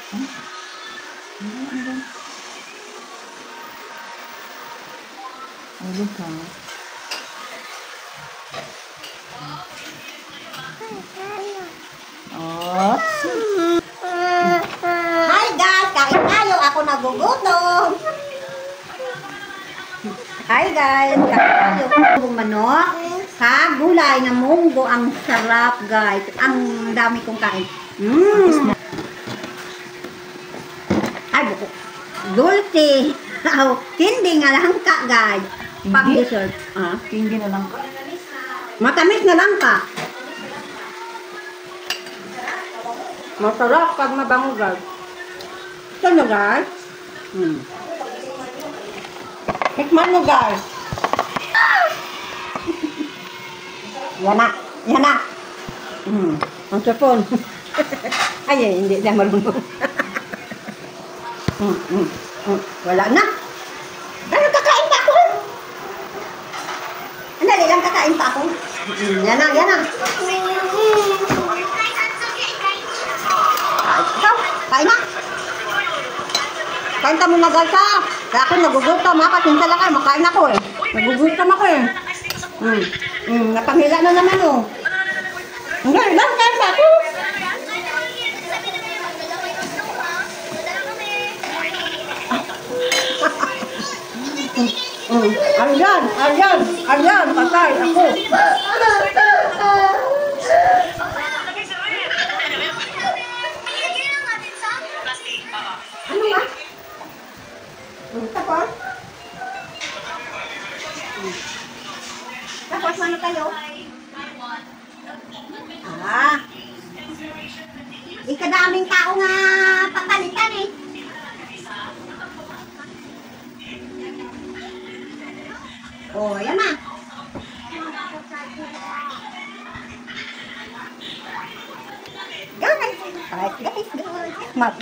Hmm? Ano? Ano ka? Oops. Hi guys! Kain tayo! Ako nagugutom! Hi guys! Kain tayo! Manok sa gulay na munggo. Ang sarap guys! Ang dami kong kain. Ay, buko. Dulce! Hindi nga lang ka guys. Pang dessert. Hindi na lang ka. Matamis na lang ka. Masarap pag mabango guys. Ito na guys. Tikman mo guys. Yan na. Yan na. Ang sapon. Ay, hindi na marunong. Wala na. Ano kakain pa ako? Andali lang kakain pa ako. Yan na, yan na. Ikaw, kain na. Kain ka muna guys ha. Kaya ako nagugutom ha. Kasi lang kayo, makain ako eh. Nagugutom ako eh. Napangila na naman oh. Hindi lang, kain pa ako. Aryan, patay ako. Ano ba? Tapos? Tapos, ano tayo? Ikadaming tao nga papalitan eh. Oh, yan na. Guys.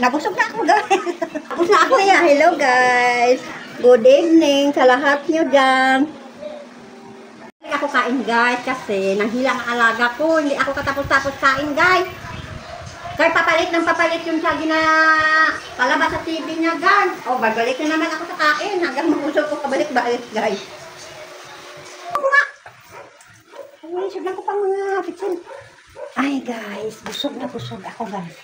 Nabusog na ako guys. Tapos na ako yan. Hello guys. Good evening sa lahat nyo dyan. Hindi ako kain guys kasi nanghilang ang alaga ko. Hindi ako katapos-tapos kain guys. Kaya papalit yung sagi na palabas sa TV niya guys. Oh, babalik na naman ako sa kain. Hanggang mabusog ko kabalik-balik guys. Ay, ko pang mga pitsin. Ay guys, busog na busog ako guys.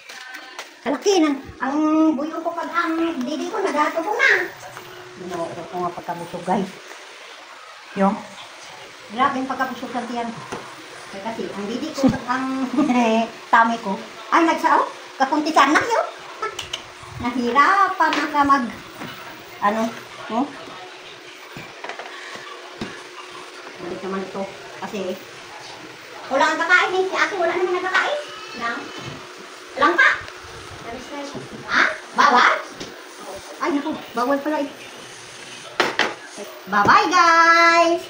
Kalaki na. Ang buyo ko pag ang didi ko nagato ko na. Binuo ko nga pagkabusog guys. Yung? Grabe yung pagkabusog ng tiyan ko. Kasi ang didi ko pag ang tami ko. Ay, nagsao. Kapuntisan na yun. Nahirapan na ka mag ano? Oh? Balik naman ito. Kasi wala kang kakain eh. Si ate wala naman nagkakain. Lang pa. Ha? Bawal? Ay naku, bawal pala eh. Bye-bye guys!